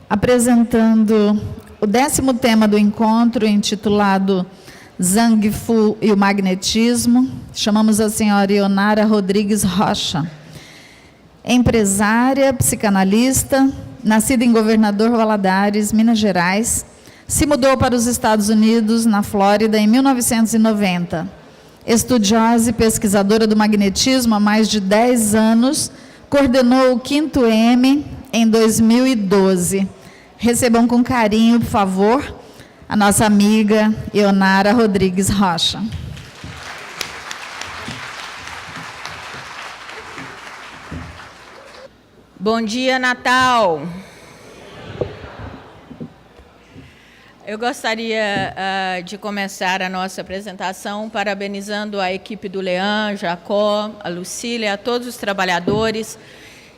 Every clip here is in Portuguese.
apresentando o 10º tema do encontro, intitulado Zhang Fu e o Magnetismo. Chamamos a senhora Ionara Rodrigues Rocha, empresária, psicanalista, nascida em Governador Valadares, Minas Gerais. Se mudou para os Estados Unidos, na Flórida, em 1990. Estudiosa e pesquisadora do magnetismo há mais de 10 anos, coordenou o 5º M em 2012. Recebam com carinho, por favor, a nossa amiga Ionara Rodrigues Rocha. Bom dia, Natal! Eu gostaria de começar a nossa apresentação parabenizando a equipe do Leão, Jacó, a Lucília, a todos os trabalhadores.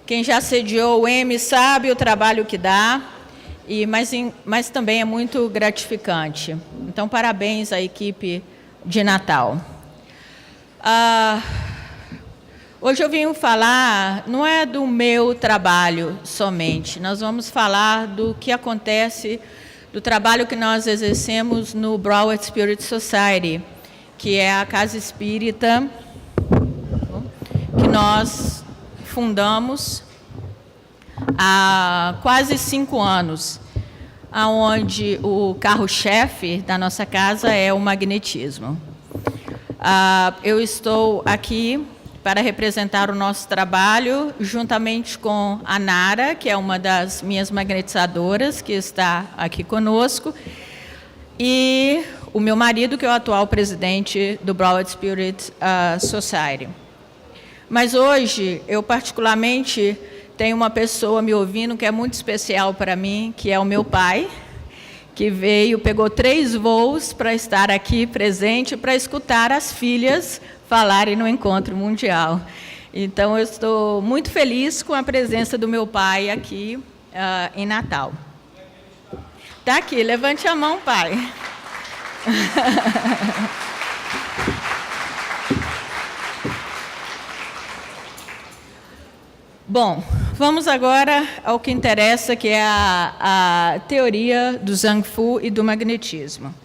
Quem já sediou o M sabe o trabalho que dá, mas também é muito gratificante. Então, parabéns à equipe de Natal. Hoje eu vim falar, não é do meu trabalho somente, nós vamos falar do que acontece, do trabalho que nós exercemos no Broward Spirit Society, que é a casa espírita que nós fundamos há quase 5 anos, onde o carro-chefe da nossa casa é o magnetismo. Eu estou aqui para representar o nosso trabalho, juntamente com a Nara, que é uma das minhas magnetizadoras, que está aqui conosco, e o meu marido, que é o atual presidente do Broward Spirit Society. Mas hoje, eu particularmente tenho uma pessoa me ouvindo que é muito especial para mim, que é o meu pai, que pegou 3 voos para estar aqui presente, para escutar as filhas falarem no Encontro Mundial. Então, eu estou muito feliz com a presença do meu pai aqui em Natal. Está aqui, levante a mão, pai. Bom, vamos agora ao que interessa, que é a teoria do Zhang Fu e do magnetismo.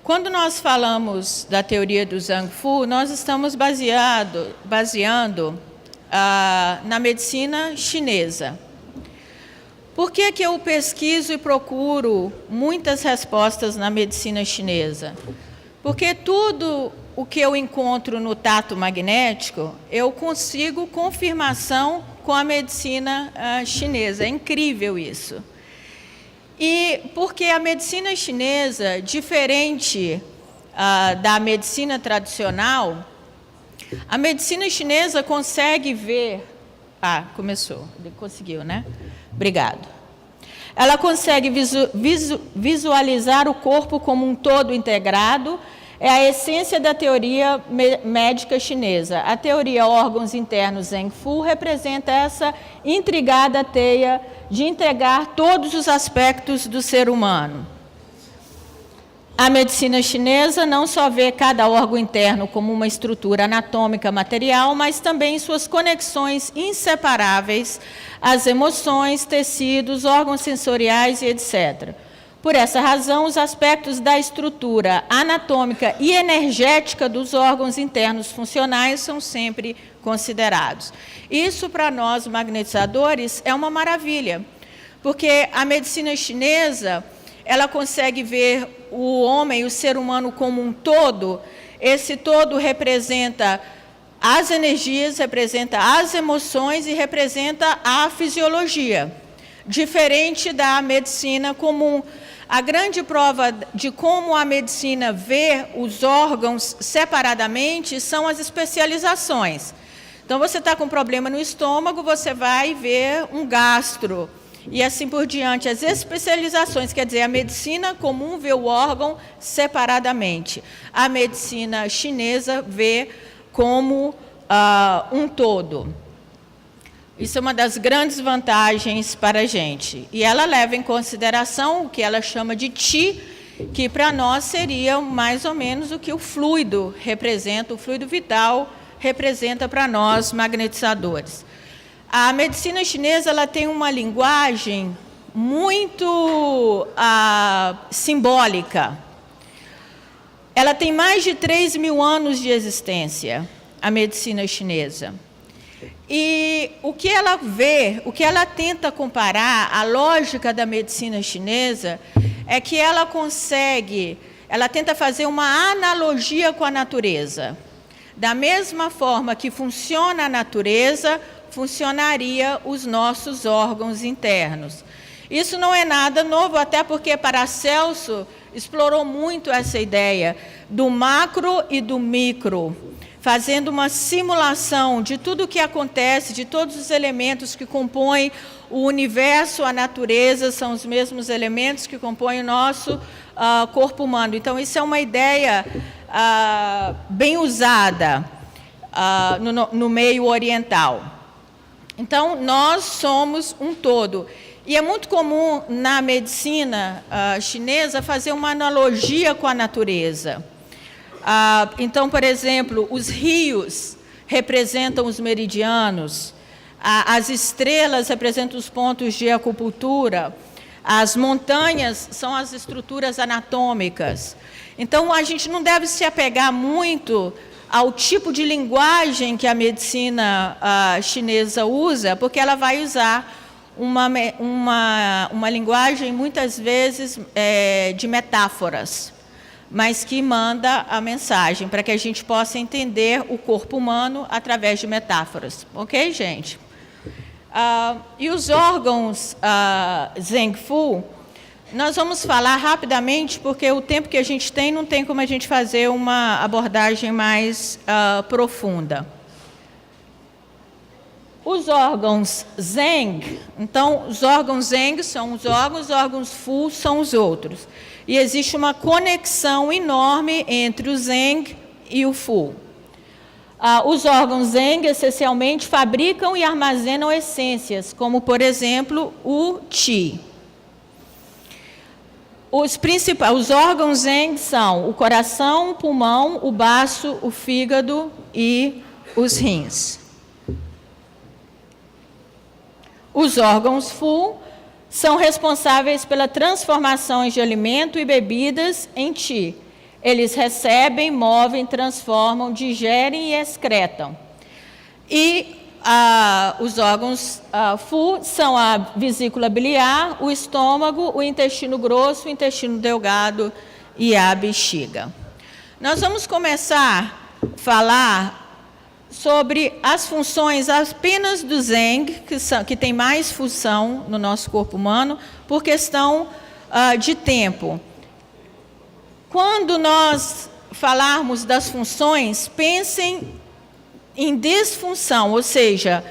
Quando nós falamos da teoria do Zhang Fu, nós estamos baseando na medicina chinesa. Por que que eu pesquiso e procuro muitas respostas na medicina chinesa? Porque tudo o que eu encontro no tato magnético, eu consigo confirmação com a medicina chinesa. É incrível isso. E porque a medicina chinesa, diferente da medicina tradicional, a medicina chinesa consegue ver... começou. Conseguiu, né? Obrigado. Ela consegue visualizar o corpo como um todo integrado. É a essência da teoria médica chinesa. A teoria órgãos internos Zhang Fu representa essa intrigada teia de integrar todos os aspectos do ser humano. A medicina chinesa não só vê cada órgão interno como uma estrutura anatômica material, mas também suas conexões inseparáveis às emoções, tecidos, órgãos sensoriais e etc. Por essa razão, os aspectos da estrutura anatômica e energética dos órgãos internos funcionais são sempre considerados. Isso, para nós, magnetizadores, é uma maravilha, porque a medicina chinesa, ela consegue ver o homem, o ser humano como um todo. Esse todo representa as energias, representa as emoções e representa a fisiologia, diferente da medicina comum. A grande prova de como a medicina vê os órgãos separadamente são as especializações. Então, você está com problema no estômago, você vai ver um gastro, e assim por diante. As especializações, quer dizer, a medicina comum vê o órgão separadamente. A medicina chinesa vê como um todo. Isso é uma das grandes vantagens para a gente. E ela leva em consideração o que ela chama de Qi, que para nós seria mais ou menos o que o fluido representa, o fluido vital representa para nós magnetizadores. A medicina chinesa ela tem uma linguagem muito simbólica. Ela tem mais de 3.000 anos de existência, a medicina chinesa. E o que ela vê, o que ela tenta comparar, a lógica da medicina chinesa, é que ela tenta fazer uma analogia com a natureza. Da mesma forma que funciona a natureza, funcionaria os nossos órgãos internos. Isso não é nada novo, até porque Paracelso explorou muito essa ideia do macro e do micro, fazendo uma simulação de tudo o que acontece, de todos os elementos que compõem o universo, a natureza, são os mesmos elementos que compõem o nosso corpo humano. Então, isso é uma ideia bem usada no meio oriental. Então, nós somos um todo. E é muito comum na medicina chinesa fazer uma analogia com a natureza. Então, por exemplo, os rios representam os meridianos, as estrelas representam os pontos de acupuntura, as montanhas são as estruturas anatômicas. Então, a gente não deve se apegar muito ao tipo de linguagem que a medicina chinesa usa, porque ela vai usar uma linguagem, muitas vezes, de metáforas, mas que manda a mensagem para que a gente possa entender o corpo humano através de metáforas. Ok, gente? E os órgãos Zheng Fu, nós vamos falar rapidamente, porque o tempo que a gente tem, não tem como a gente fazer uma abordagem mais profunda. Os órgãos Zheng, então, os órgãos Zheng são os órgãos Fu são os outros. E existe uma conexão enorme entre o Zheng e o Fu. Os órgãos Zheng, essencialmente, fabricam e armazenam essências, como, por exemplo, o Qi. Os órgãos Zheng são o coração, o pulmão, o baço, o fígado e os rins. Os órgãos Fu são responsáveis pela transformação de alimento e bebidas em Qi. Eles recebem, movem, transformam, digerem e excretam. E os órgãos Fu são a vesícula biliar, o estômago, o intestino grosso, o intestino delgado e a bexiga. Nós vamos começar a falar sobre as funções apenas do Zheng, que tem mais função no nosso corpo humano, por questão de tempo. Quando nós falarmos das funções, pensem em disfunção, ou seja,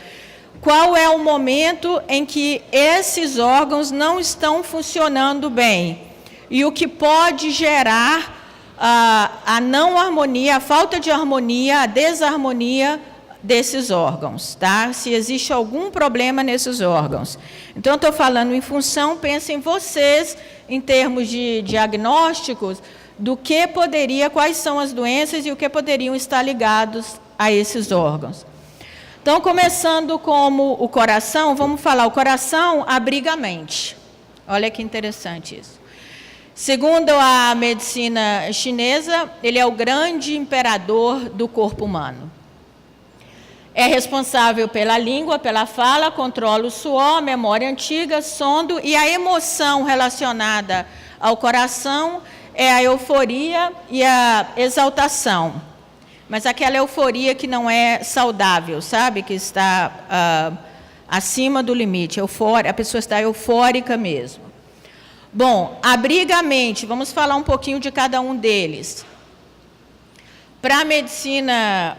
qual é o momento em que esses órgãos não estão funcionando bem e o que pode gerar a não harmonia, a falta de harmonia, a desarmonia desses órgãos, tá? Se existe algum problema nesses órgãos. Então, eu estou falando em função, pensem vocês, em termos de diagnósticos, quais são as doenças e o que poderiam estar ligados a esses órgãos. Então, começando como o coração, vamos falar, o coração abriga a mente. Olha que interessante isso. Segundo a medicina chinesa, ele é o grande imperador do corpo humano. É responsável pela língua, pela fala, controla o suor, a memória antiga, sono e a emoção relacionada ao coração é a euforia e a exaltação. Mas aquela euforia que não é saudável, sabe? Que está acima do limite. A pessoa está eufórica mesmo. Bom, abriga a mente. Vamos falar um pouquinho de cada um deles. Para a medicina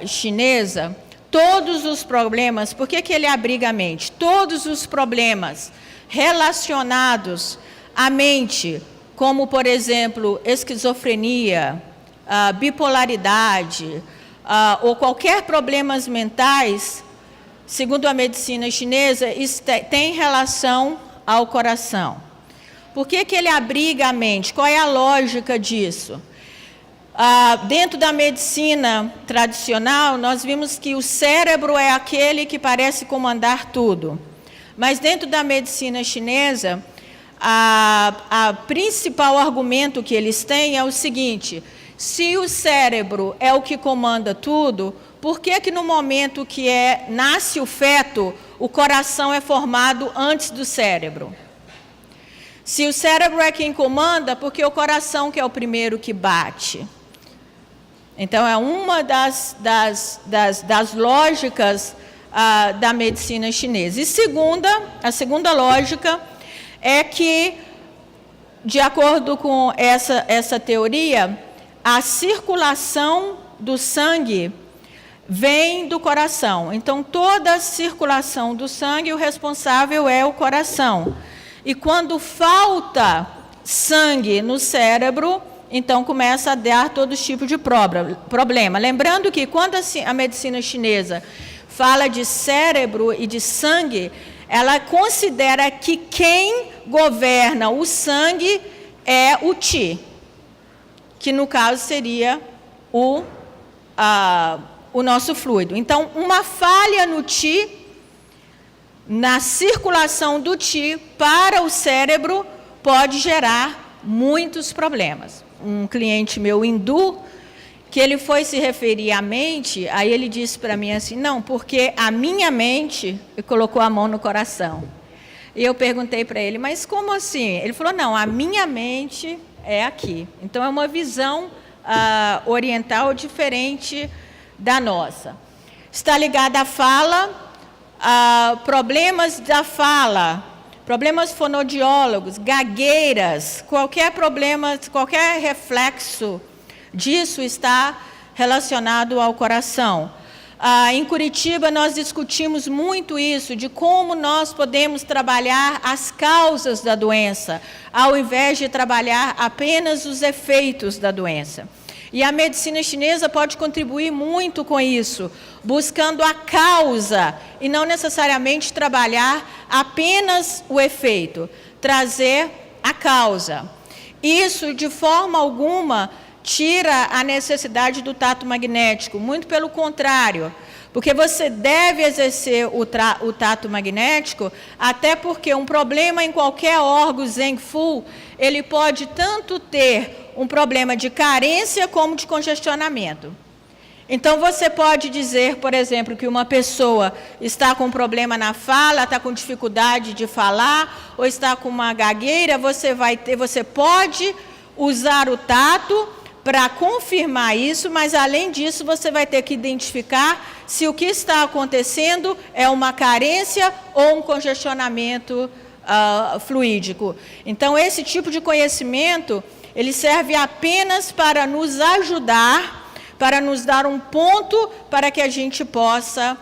chinesa, todos os problemas, por que ele abriga a mente? Todos os problemas relacionados à mente, como, por exemplo, esquizofrenia, bipolaridade, ou qualquer problemas mentais, segundo a medicina chinesa, tem relação ao coração. Por que ele abriga a mente? Qual é a lógica disso? Dentro da medicina tradicional, nós vimos que o cérebro é aquele que parece comandar tudo. Mas dentro da medicina chinesa, a principal argumento que eles têm é o seguinte: se o cérebro é o que comanda tudo, por que no momento que nasce o feto, o coração é formado antes do cérebro? Se o cérebro é quem comanda, porque o coração que é o primeiro que bate. Então, é uma das lógicas da medicina chinesa. E a segunda lógica é que, de acordo com essa teoria, a circulação do sangue vem do coração. Então, toda a circulação do sangue, o responsável é o coração. E quando falta sangue no cérebro, então começa a dar todo tipo de problema. Lembrando que quando a medicina chinesa fala de cérebro e de sangue, ela considera que quem governa o sangue é o Qi, que no caso seria o nosso fluido. Então, uma falha no Qi, na circulação do Qi para o cérebro, pode gerar muitos problemas. Um cliente meu hindu, que ele foi se referir à mente, aí ele disse para mim assim: não, porque a minha mente, e colocou a mão no coração. E eu perguntei para ele: mas como assim? Ele falou: não, a minha mente é aqui. Então, é uma visão oriental diferente da nossa. Está ligada à fala, problemas da fala, problemas fonodiólogos, gagueiras, qualquer problema, qualquer reflexo disso está relacionado ao coração. Em Curitiba, nós discutimos muito isso, de como nós podemos trabalhar as causas da doença, ao invés de trabalhar apenas os efeitos da doença. E a medicina chinesa pode contribuir muito com isso, buscando a causa e não necessariamente trabalhar apenas o efeito, trazer a causa. Isso, de forma alguma, tira a necessidade do tato magnético, muito pelo contrário, porque você deve exercer o tato magnético, até porque um problema em qualquer órgão Zeng Fu, ele pode tanto ter um problema de carência como de congestionamento. Então, você pode dizer, por exemplo, que uma pessoa está com um problema na fala, está com dificuldade de falar, ou está com uma gagueira, você pode usar o tato para confirmar isso, mas, além disso, você vai ter que identificar se o que está acontecendo é uma carência ou um congestionamento fluídico. Então, esse tipo de conhecimento, ele serve apenas para nos ajudar, para nos dar um ponto para que a gente possa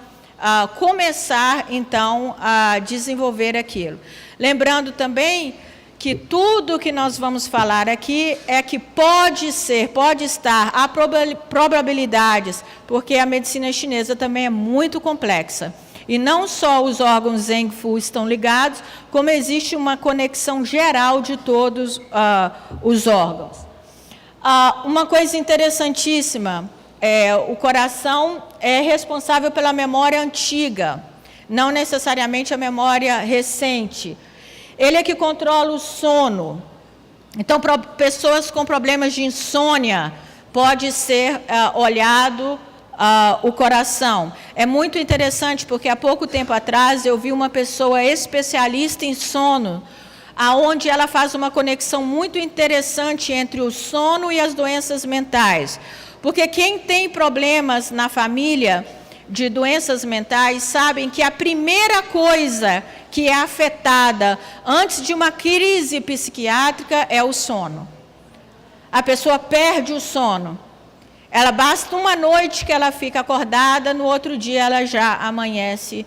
começar, então, a desenvolver aquilo. Lembrando também que tudo que nós vamos falar aqui é que pode estar, há probabilidades, porque a medicina chinesa também é muito complexa. E não só os órgãos Zeng Fu estão ligados, como existe uma conexão geral de todos os órgãos. Uma coisa interessantíssima, o coração é responsável pela memória antiga, não necessariamente a memória recente. Ele é que controla o sono. Então, para pessoas com problemas de insônia, pode ser olhado o coração. É muito interessante, porque há pouco tempo atrás eu vi uma pessoa especialista em sono, aonde ela faz uma conexão muito interessante entre o sono e as doenças mentais. Porque quem tem problemas na família de doenças mentais sabem que a primeira coisa que é afetada antes de uma crise psiquiátrica é o sono. A pessoa perde o sono. Ela basta uma noite que ela fica acordada, no outro dia ela já amanhece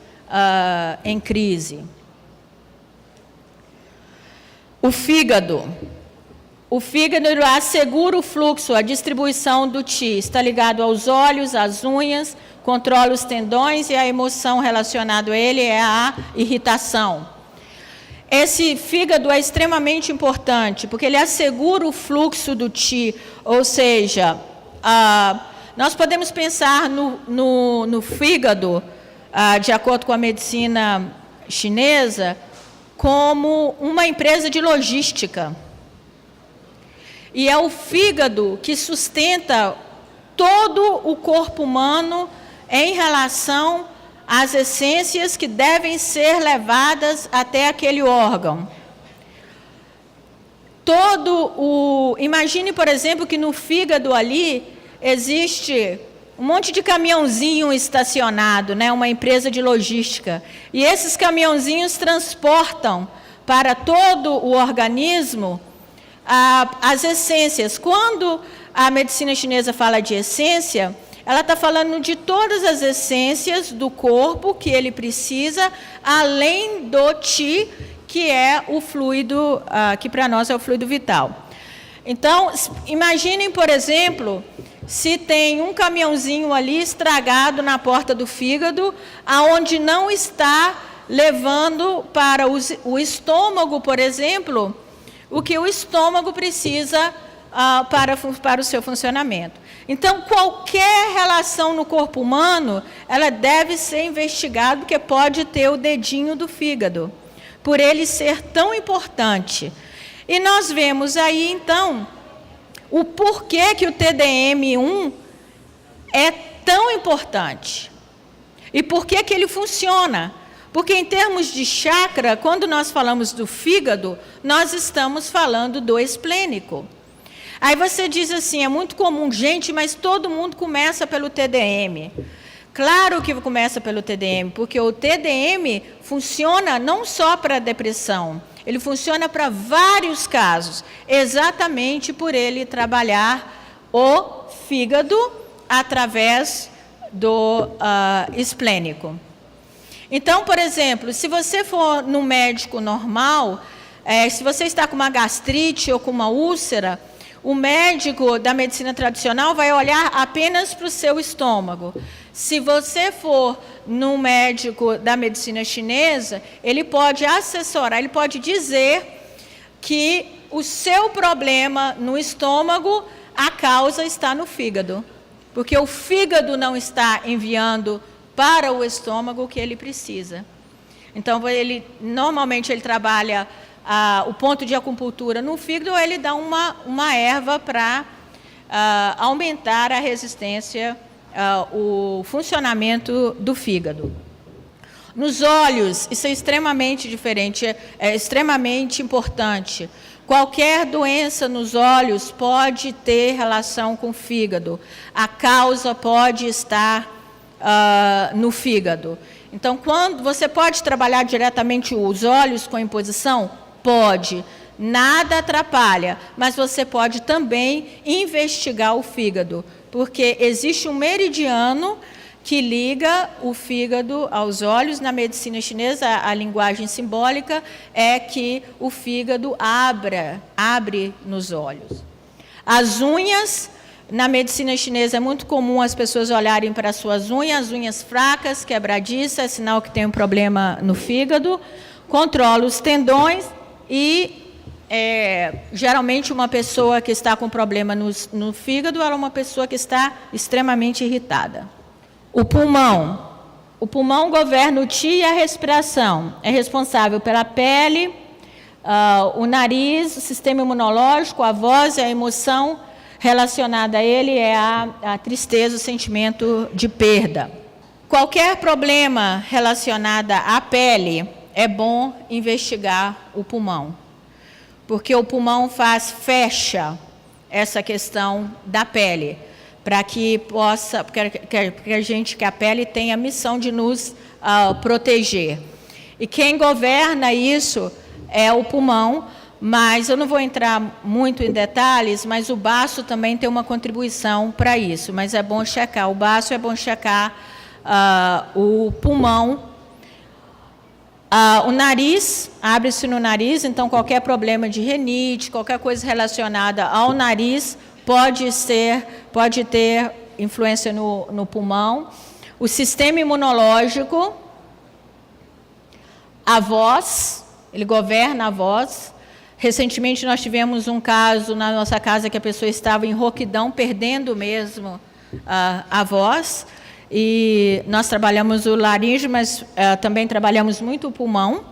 em crise. O fígado. O fígado assegura o fluxo, a distribuição do Qi. Está ligado aos olhos, às unhas, controla os tendões, e a emoção relacionada a ele é a irritação. Esse fígado é extremamente importante, porque ele assegura o fluxo do Qi, ou seja, nós podemos pensar no fígado, de acordo com a medicina chinesa como uma empresa de logística. E é o fígado que sustenta todo o corpo humano em relação às essências que devem ser levadas até aquele órgão. Imagine, por exemplo, que no fígado ali existe um monte de caminhãozinho estacionado, né, uma empresa de logística. E esses caminhãozinhos transportam para todo o organismo as essências. Quando a medicina chinesa fala de essência, ela está falando de todas as essências do corpo que ele precisa, além do qi, que é o fluido, que para nós é o fluido vital. Então, imaginem, por exemplo, se tem um caminhãozinho ali estragado na porta do fígado, aonde não está levando para o estômago, por exemplo, o que o estômago precisa para o seu funcionamento. Então, qualquer relação no corpo humano, ela deve ser investigada, porque pode ter o dedinho do fígado, por ele ser tão importante. E nós vemos aí, então, o porquê que o TDM1 é tão importante. E por que ele funciona? Porque em termos de chakra, quando nós falamos do fígado, nós estamos falando do esplênico. Aí você diz assim, é muito comum, gente, mas todo mundo começa pelo TDM. Claro que começa pelo TDM, porque o TDM funciona não só para depressão, ele funciona para vários casos, exatamente por ele trabalhar o fígado através do esplênico. Então, por exemplo, se você for no médico normal, se você está com uma gastrite ou com uma úlcera, o médico da medicina tradicional vai olhar apenas para o seu estômago. Se você for no médico da medicina chinesa, ele pode assessorar, ele pode dizer que o seu problema no estômago, a causa está no fígado. Porque o fígado não está enviando para o estômago o que ele precisa. Então, normalmente ele trabalha o ponto de acupuntura no fígado, ou ele dá uma erva para aumentar a resistência, o funcionamento do fígado. Nos olhos, isso é extremamente diferente, é extremamente importante. Qualquer doença nos olhos pode ter relação com o fígado. A causa pode estar no fígado. Então, quando você pode trabalhar diretamente os olhos com a imposição? Pode. Nada atrapalha, mas você pode também investigar o fígado, porque existe um meridiano que liga o fígado aos olhos. Na medicina chinesa, a linguagem simbólica é que o fígado abre nos olhos. As unhas, na medicina chinesa é muito comum as pessoas olharem para as suas unhas, as unhas fracas, quebradiças, é sinal que tem um problema no fígado. Controla os tendões e geralmente uma pessoa que está com problema no fígado é uma pessoa que está extremamente irritada. O pulmão governa o qi e a respiração. É responsável pela pele, o nariz, o sistema imunológico, a voz e a emoção relacionada a ele é a tristeza, o sentimento de perda. Qualquer problema relacionado à pele, é bom investigar o pulmão, porque o pulmão fecha essa questão da pele, para que a pele tenha a missão de nos proteger. E quem governa isso é o pulmão, mas eu não vou entrar muito em detalhes, mas o baço também tem uma contribuição para isso, mas é bom checar o baço, é bom checar o pulmão. O nariz, abre-se no nariz, então qualquer problema de rinite, qualquer coisa relacionada ao nariz pode ter influência no pulmão. O sistema imunológico, a voz, ele governa a voz. Recentemente nós tivemos um caso na nossa casa que a pessoa estava em rouquidão, perdendo mesmo a voz. E nós trabalhamos o laríngeo, mas também trabalhamos muito o pulmão,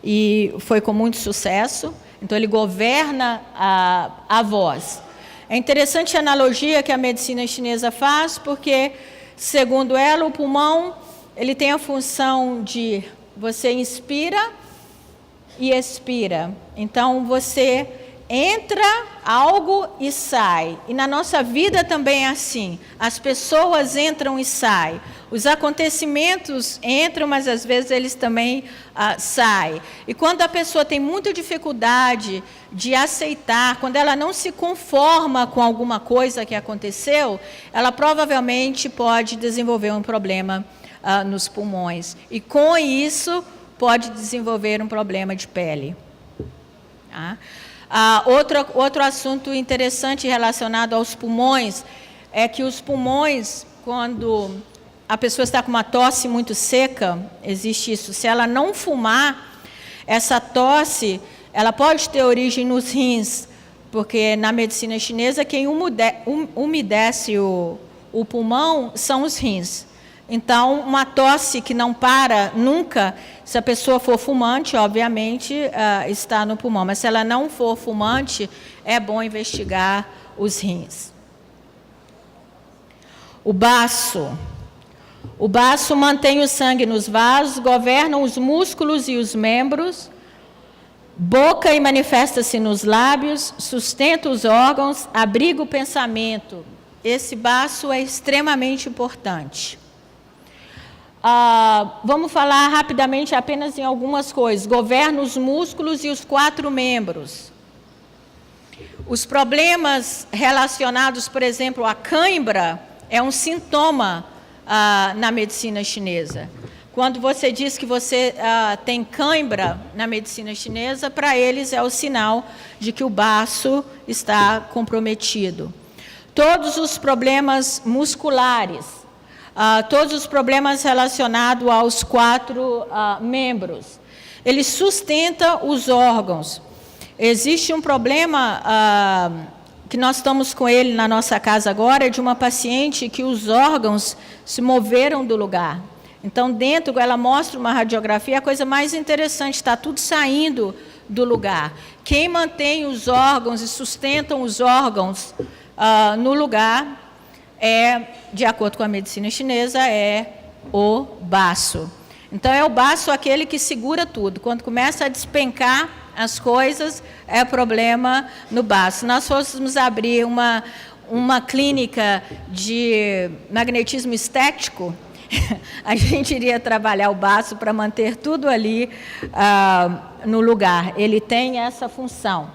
e foi com muito sucesso. Então, ele governa a voz. É interessante a analogia que a medicina chinesa faz, porque, segundo ela, o pulmão ele tem a função de você inspira e expira. Então, você entra algo e sai. E na nossa vida também é assim. As pessoas entram e saem. Os acontecimentos entram, mas às vezes eles também saem. E quando a pessoa tem muita dificuldade de aceitar, quando ela não se conforma com alguma coisa que aconteceu, ela provavelmente pode desenvolver um problema nos pulmões. E com isso, pode desenvolver um problema de pele. Tá? Outro assunto interessante relacionado aos pulmões é que os pulmões, quando a pessoa está com uma tosse muito seca, existe isso. Se ela não fumar, essa tosse, ela pode ter origem nos rins, porque na medicina chinesa quem umedece o pulmão são os rins. Então, uma tosse que não para nunca, se a pessoa for fumante, obviamente, está no pulmão. Mas se ela não for fumante, é bom investigar os rins. O baço. O baço mantém o sangue nos vasos, governa os músculos e os membros, boca e manifesta-se nos lábios, sustenta os órgãos, abriga o pensamento. Esse baço é extremamente importante. Vamos falar rapidamente apenas em algumas coisas. Governa os músculos e os 4 membros. Os problemas relacionados, por exemplo, à cãibra, é um sintoma na medicina chinesa. Quando você diz que você tem cãibra na medicina chinesa, para eles é o sinal de que o baço está comprometido. Todos os problemas musculares, todos os problemas relacionados aos 4 membros. Ele sustenta os órgãos. Existe um problema que nós estamos com ele na nossa casa agora, de uma paciente que os órgãos se moveram do lugar. Então, dentro, ela mostra uma radiografia, a coisa mais interessante, está tudo saindo do lugar. Quem mantém os órgãos e sustentam os órgãos no lugar de acordo com a medicina chinesa, é o baço. Então, é o baço aquele que segura tudo. Quando começa a despencar as coisas, é problema no baço. Se nós fôssemos abrir uma clínica de magnetismo estético, a gente iria trabalhar o baço para manter tudo ali no lugar. Ele tem essa função.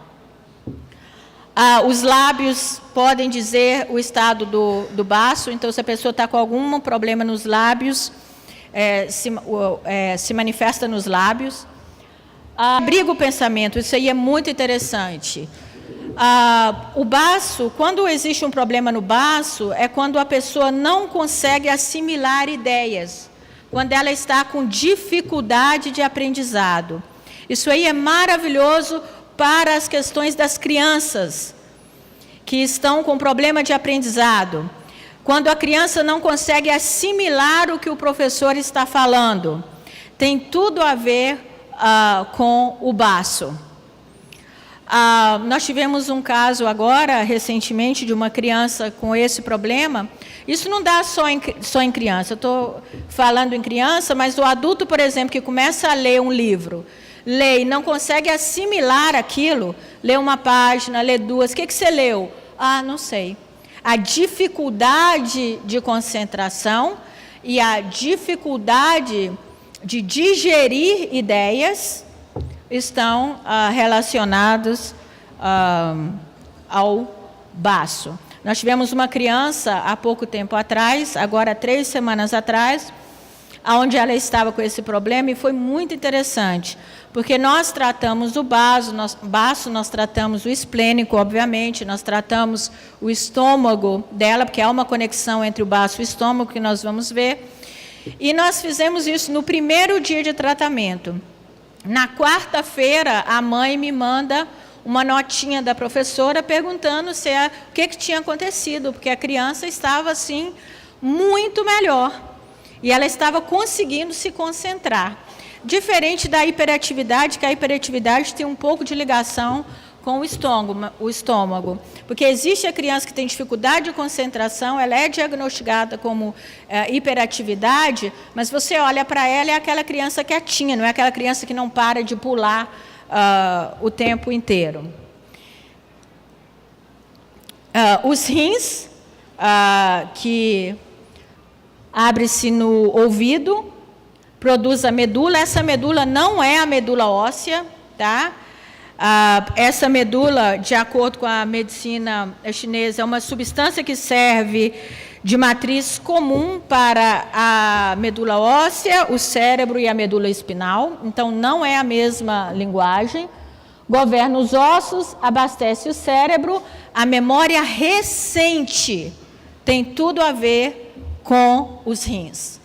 Os lábios podem dizer o estado do baço, então se a pessoa está com algum problema nos lábios, se manifesta nos lábios. Abriga o pensamento, isso aí é muito interessante. O baço, quando existe um problema no baço, é quando a pessoa não consegue assimilar ideias, quando ela está com dificuldade de aprendizado. Isso aí é maravilhoso para as questões das crianças que estão com problema de aprendizado. Quando a criança não consegue assimilar o que o professor está falando, tem tudo a ver com o baço. Nós tivemos um caso agora, recentemente, de uma criança com esse problema. Isso não dá só em criança, eu estou falando em criança, mas o adulto, por exemplo, que começa a ler um livro, lê e não consegue assimilar aquilo, lê uma página, lê 2, o que você leu? Não sei. A dificuldade de concentração e a dificuldade de digerir ideias estão relacionados ao baço. Nós tivemos uma criança há pouco tempo atrás, agora 3 semanas atrás, onde ela estava com esse problema, e foi muito interessante, porque nós tratamos o baço, nós tratamos o esplênico, obviamente, nós tratamos o estômago dela, porque há uma conexão entre o baço e o estômago, que nós vamos ver, e nós fizemos isso no primeiro dia de tratamento. Na quarta-feira, a mãe me manda uma notinha da professora perguntando o que tinha acontecido, porque a criança estava assim muito melhor. E ela estava conseguindo se concentrar. Diferente da hiperatividade, que a hiperatividade tem um pouco de ligação com o estômago. Porque existe a criança que tem dificuldade de concentração, ela é diagnosticada como hiperatividade, mas você olha para ela, é aquela criança quietinha, não é aquela criança que não para de pular o tempo inteiro. Os rins, que abre-se no ouvido, produz a medula. Essa medula não é a medula óssea, tá? Essa medula, de acordo com a medicina chinesa, é uma substância que serve de matriz comum para a medula óssea, o cérebro e a medula espinal. Então, não é a mesma linguagem. Governa os ossos, abastece o cérebro. A memória recente tem tudo a ver com os rins.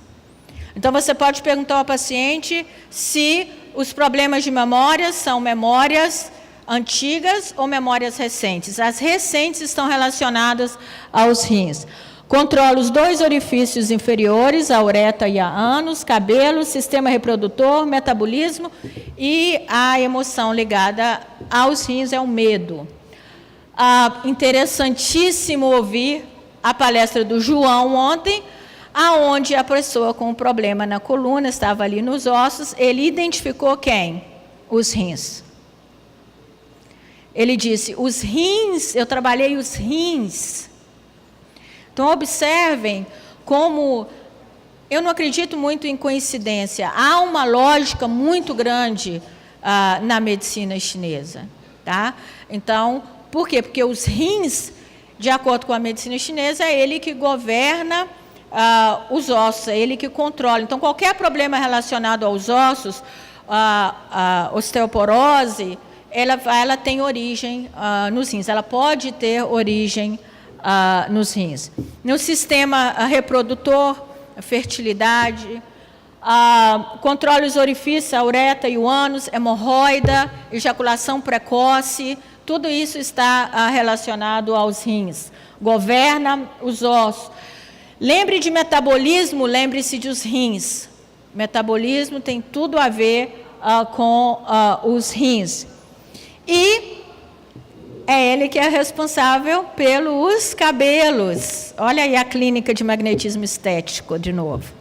Então, você pode perguntar ao paciente se os problemas de memória são memórias antigas ou memórias recentes. As recentes estão relacionadas aos rins. Controla os 2 orifícios inferiores, a uretra e a ânus, cabelo, sistema reprodutor, metabolismo, e a emoção ligada aos rins é o medo. Interessantíssimo ouvir a palestra do João ontem, aonde a pessoa com um problema na coluna, estava ali nos ossos, ele identificou quem? Os rins. Ele disse, os rins, eu trabalhei os rins. Então, observem como, eu não acredito muito em coincidência, há uma lógica muito grande na medicina chinesa. Tá? Então, por quê? Porque os rins, de acordo com a medicina chinesa, é ele que governa os ossos, é ele que controla. Então, qualquer problema relacionado aos ossos, a osteoporose, ela tem origem nos rins, ela pode ter origem nos rins. No sistema reprodutor, a fertilidade, controle os orifícios, a uretra e o ânus, hemorroida, ejaculação precoce, tudo isso está relacionado aos rins. Governa os ossos. Lembre de metabolismo, lembre-se dos rins. Metabolismo tem tudo a ver com os rins. E é ele que é responsável pelos cabelos. Olha aí a clínica de magnetismo estético, de novo.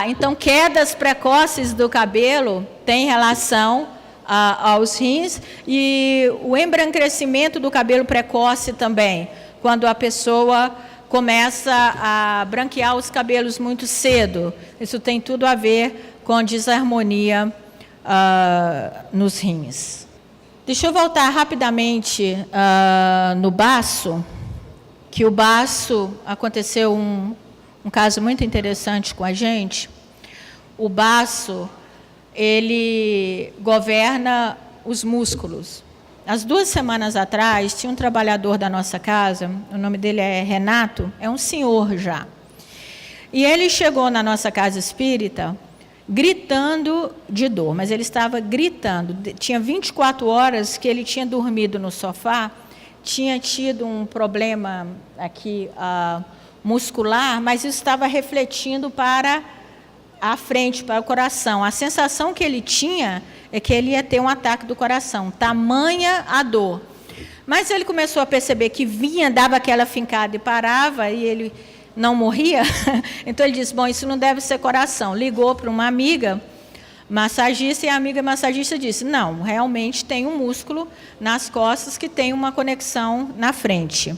Então, quedas precoces do cabelo têm relação aos rins, e o embranquecimento do cabelo precoce também, quando a pessoa começa a branquear os cabelos muito cedo. Isso tem tudo a ver com desarmonia nos rins. Deixa eu voltar rapidamente no baço, que o baço, aconteceu um caso muito interessante com a gente. O baço, ele governa os músculos. As 2 semanas atrás, tinha um trabalhador da nossa casa, o nome dele é Renato, é um senhor já. E ele chegou na nossa casa espírita gritando de dor, mas ele estava gritando. Tinha 24 horas que ele tinha dormido no sofá, tinha tido um problema aqui muscular, mas isso estava refletindo para a frente, para o coração. A sensação que ele tinha é que ele ia ter um ataque do coração, tamanha a dor. Mas ele começou a perceber que vinha, dava aquela fincada e parava, e ele não morria. Então ele disse, bom, isso não deve ser coração. Ligou para uma amiga massagista, e a amiga massagista disse, não, realmente tem um músculo nas costas que tem uma conexão na frente.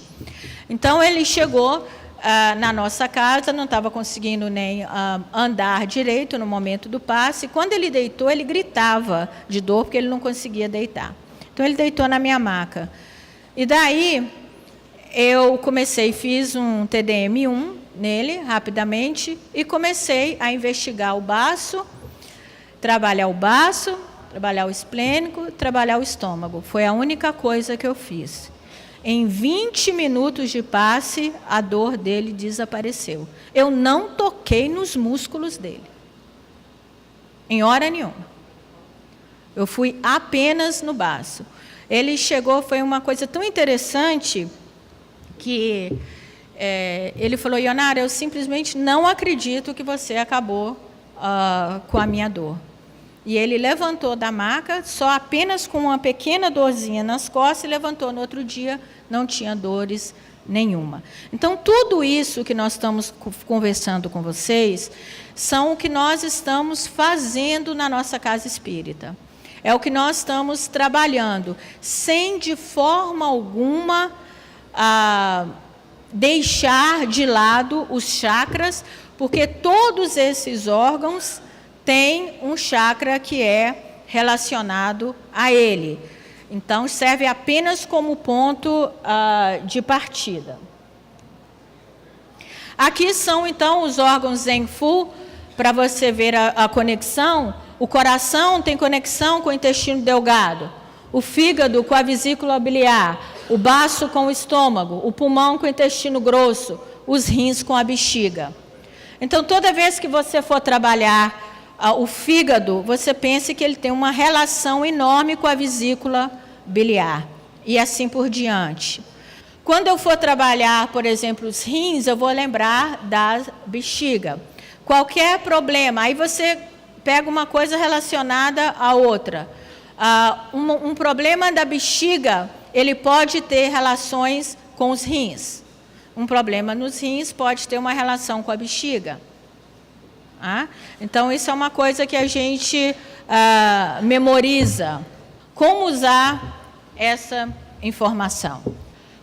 Então ele chegou na nossa casa, não estava conseguindo nem andar direito no momento do passe. Quando ele deitou, ele gritava de dor, porque ele não conseguia deitar. Então ele deitou na minha maca. E daí eu fiz um TDM1 nele, rapidamente, e comecei a investigar o baço, trabalhar o esplênico, trabalhar o estômago. Foi a única coisa que eu fiz. Em 20 minutos de passe, a dor dele desapareceu. Eu não toquei nos músculos dele, em hora nenhuma. Eu fui apenas no baço. Ele chegou, foi uma coisa tão interessante, que ele falou: Ionara, eu simplesmente não acredito que você acabou com a minha dor. E ele levantou da maca, só apenas com uma pequena dorzinha nas costas, e levantou no outro dia, não tinha dores nenhuma. Então, tudo isso que nós estamos conversando com vocês, são o que nós estamos fazendo na nossa casa espírita. É o que nós estamos trabalhando, sem de forma alguma deixar de lado os chakras, porque todos esses órgãos têm um chakra que é relacionado a ele. Então, serve apenas como ponto de partida. Aqui são, então, os órgãos Zeng Fu, para você ver a conexão. O coração tem conexão com o intestino delgado, o fígado com a vesícula biliar, o baço com o estômago, o pulmão com o intestino grosso, os rins com a bexiga. Então, toda vez que você for trabalhar o fígado, você pense que ele tem uma relação enorme com a vesícula biliar, e assim por diante. Quando eu for trabalhar, por exemplo, os rins, eu vou lembrar da bexiga. Qualquer problema, aí você pega uma coisa relacionada à outra. Um problema da bexiga, ele pode ter relações com os rins. Um problema nos rins pode ter uma relação com a bexiga. Então, isso é uma coisa que a gente memoriza. Como usar essa informação?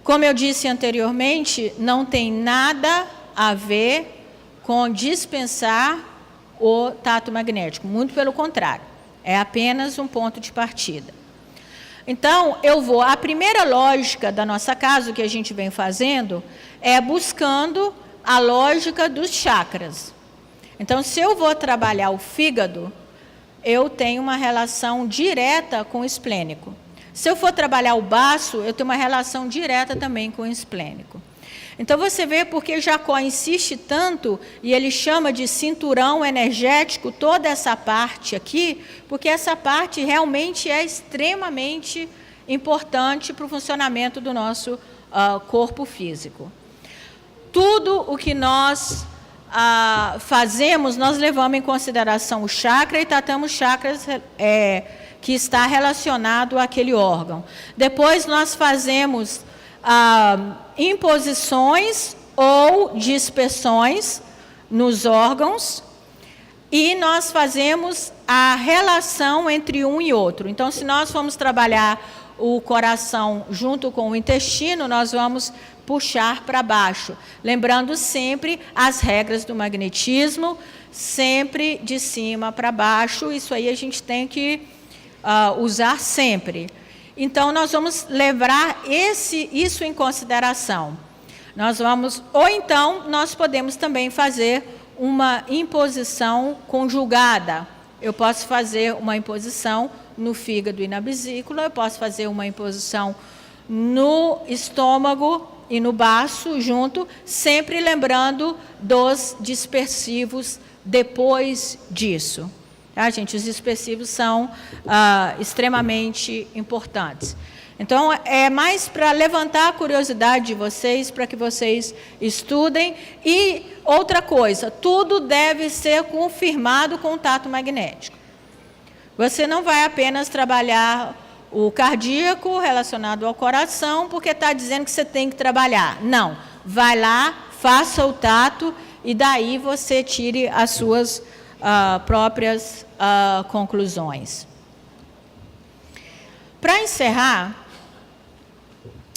Como eu disse anteriormente, não tem nada a ver com dispensar o tato magnético. Muito pelo contrário. É apenas um ponto de partida. Então, a primeira lógica da nossa casa, o que a gente vem fazendo, é buscando a lógica dos chakras. Então, se eu vou trabalhar o fígado, eu tenho uma relação direta com o esplênico. Se eu for trabalhar o baço, eu tenho uma relação direta também com o esplênico. Então, você vê porque Jacó insiste tanto, e ele chama de cinturão energético toda essa parte aqui, porque essa parte realmente é extremamente importante para o funcionamento do nosso corpo físico. Tudo o que nós fazemos, nós levamos em consideração o chakra e tratamos chakras que está relacionado àquele órgão. Depois nós fazemos imposições ou dispersões nos órgãos e nós fazemos a relação entre um e outro. Então, se nós formos trabalhar o coração junto com o intestino, nós vamos puxar para baixo, lembrando sempre as regras do magnetismo, sempre de cima para baixo. Isso aí a gente tem que usar sempre. Então, nós vamos levar isso em consideração. Ou então, nós podemos também fazer uma imposição conjugada. Eu posso fazer uma imposição no fígado e na vesícula, eu posso fazer uma imposição no estômago e no baço junto, sempre lembrando dos dispersivos depois disso. Tá, gente? Os dispersivos são extremamente importantes. Então, é mais para levantar a curiosidade de vocês, para que vocês estudem. E outra coisa, tudo deve ser confirmado com o tato magnético. Você não vai apenas trabalhar o cardíaco relacionado ao coração, porque está dizendo que você tem que trabalhar. Não, vai lá, faça o tato, e daí você tire as suas próprias conclusões. Para encerrar,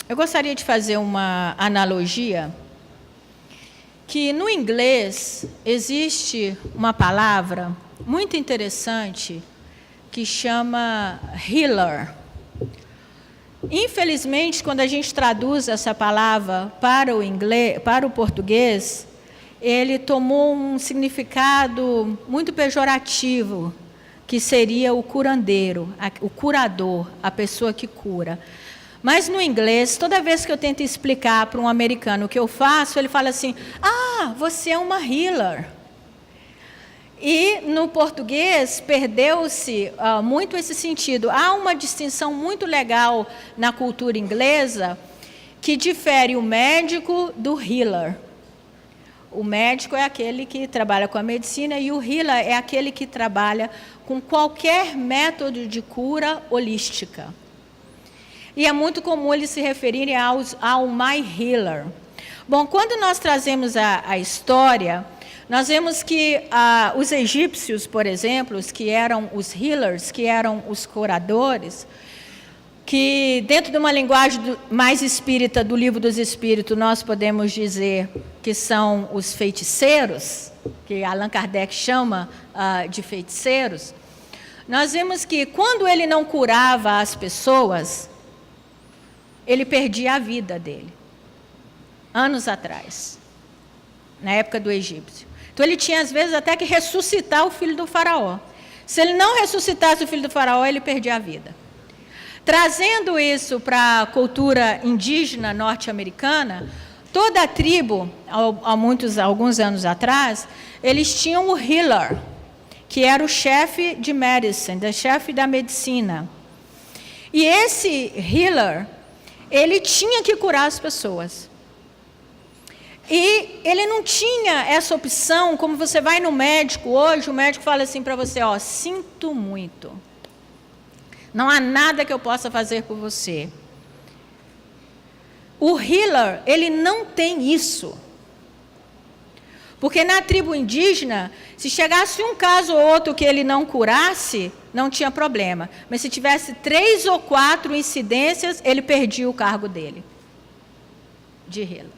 eu gostaria de fazer uma analogia que no inglês existe uma palavra muito interessante que chama healer. Infelizmente, quando a gente traduz essa palavra para o português, ele tomou um significado muito pejorativo, que seria o curandeiro, o curador, a pessoa que cura. Mas no inglês, toda vez que eu tento explicar para um americano o que eu faço, ele fala assim: você é uma healer. E no português perdeu-se muito esse sentido. Há uma distinção muito legal na cultura inglesa, que difere o médico do healer. O médico é aquele que trabalha com a medicina e o healer é aquele que trabalha com qualquer método de cura holística. E é muito comum eles se referirem ao My Healer. Bom, quando nós trazemos a história, nós vemos que os egípcios, por exemplo, que eram os healers, que eram os curadores, que dentro de uma linguagem mais espírita do Livro dos Espíritos, nós podemos dizer que são os feiticeiros, que Allan Kardec chama de feiticeiros. Nós vemos que quando ele não curava as pessoas, ele perdia a vida dele. Anos atrás, na época do egípcio. Então ele tinha às vezes até que ressuscitar o filho do faraó. Se ele não ressuscitasse o filho do faraó, ele perdia a vida. Trazendo isso para a cultura indígena norte-americana, toda a tribo, alguns anos atrás, eles tinham o healer, que era o chefe de medicine, o chefe da medicina. E esse healer, ele tinha que curar as pessoas. E ele não tinha essa opção, como você vai no médico hoje, o médico fala assim para você, ó, sinto muito. Não há nada que eu possa fazer por você. O healer, ele não tem isso. Porque na tribo indígena, se chegasse um caso ou outro que ele não curasse, não tinha problema. Mas se tivesse 3 ou 4 incidências, ele perdia o cargo dele, de healer.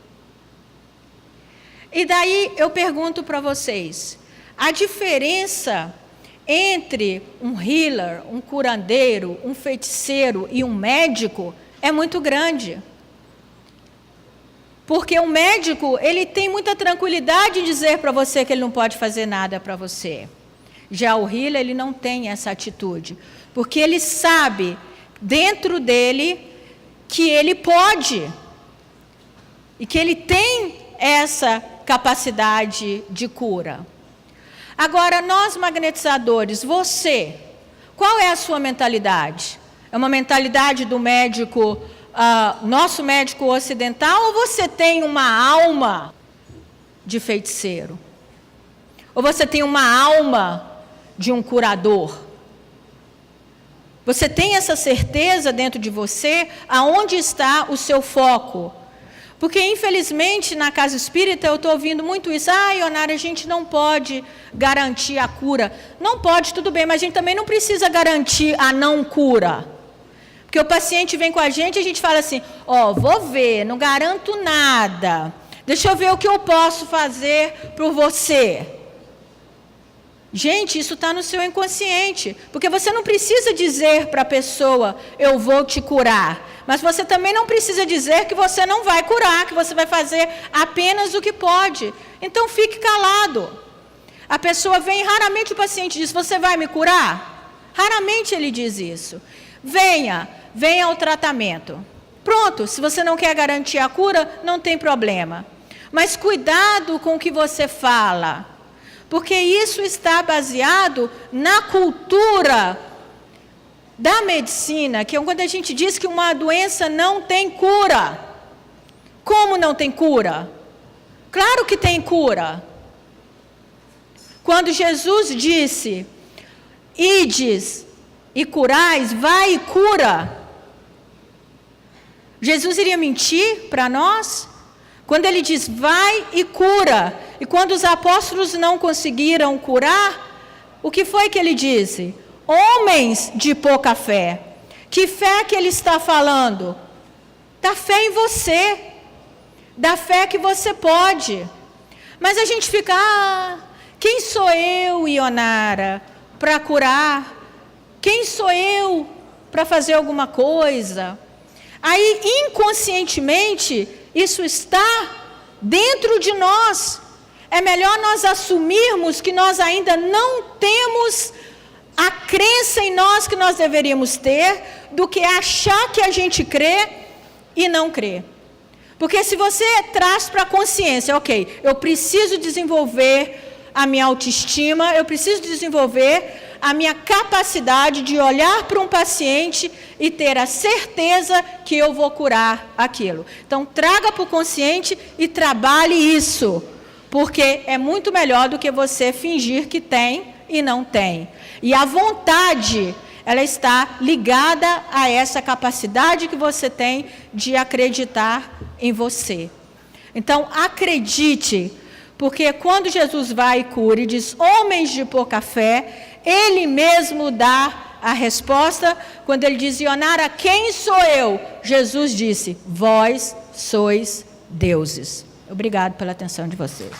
E daí eu pergunto para vocês, a diferença entre um healer, um curandeiro, um feiticeiro e um médico é muito grande. Porque o médico, ele tem muita tranquilidade em dizer para você que ele não pode fazer nada para você. Já o healer, ele não tem essa atitude. Porque ele sabe, dentro dele, que ele pode. E que ele tem essa capacidade de cura. Agora, nós magnetizadores, você, qual é a sua mentalidade? É uma mentalidade do médico, nosso médico ocidental, ou você tem uma alma de feiticeiro? Ou você tem uma alma de um curador? Você tem essa certeza dentro de você, aonde está o seu foco? Porque, infelizmente, na casa espírita, eu estou ouvindo muito isso. Ionara, a gente não pode garantir a cura. Não pode, tudo bem, mas a gente também não precisa garantir a não cura. Porque o paciente vem com a gente fala assim, vou ver, não garanto nada. Deixa eu ver o que eu posso fazer por você. Gente, isso está no seu inconsciente. Porque você não precisa dizer para a pessoa, eu vou te curar. Mas você também não precisa dizer que você não vai curar, que você vai fazer apenas o que pode. Então, fique calado. A pessoa vem, raramente o paciente diz, você vai me curar? Raramente ele diz isso. Venha ao tratamento. Pronto, se você não quer garantir a cura, não tem problema. Mas cuidado com o que você fala. Porque isso está baseado na cultura da medicina, que é quando a gente diz que uma doença não tem cura. Como não tem cura? Claro que tem cura. Quando Jesus disse, ides e curais, vai e cura. Jesus iria mentir para nós? Quando ele diz, vai e cura. E quando os apóstolos não conseguiram curar, o que foi que ele disse? Homens de pouca fé. Que fé que ele está falando? Da fé em você. Da fé que você pode. Mas a gente fica, quem sou eu, Ionara, para curar? Quem sou eu para fazer alguma coisa? Aí, inconscientemente, isso está dentro de nós. É melhor nós assumirmos que nós ainda não temos a crença em nós que nós deveríamos ter, do que achar que a gente crê e não crê. Porque se você traz para a consciência, ok, eu preciso desenvolver a minha autoestima, eu preciso desenvolver a minha capacidade de olhar para um paciente e ter a certeza que eu vou curar aquilo. Então, traga para o consciente e trabalhe isso, porque é muito melhor do que você fingir que tem e não tem. E a vontade, ela está ligada a essa capacidade que você tem de acreditar em você. Então, acredite, porque quando Jesus vai e cura e diz, homens de pouca fé, ele mesmo dá a resposta. Quando ele diz, Ionara, quem sou eu? Jesus disse, vós sois deuses. Obrigado pela atenção de vocês.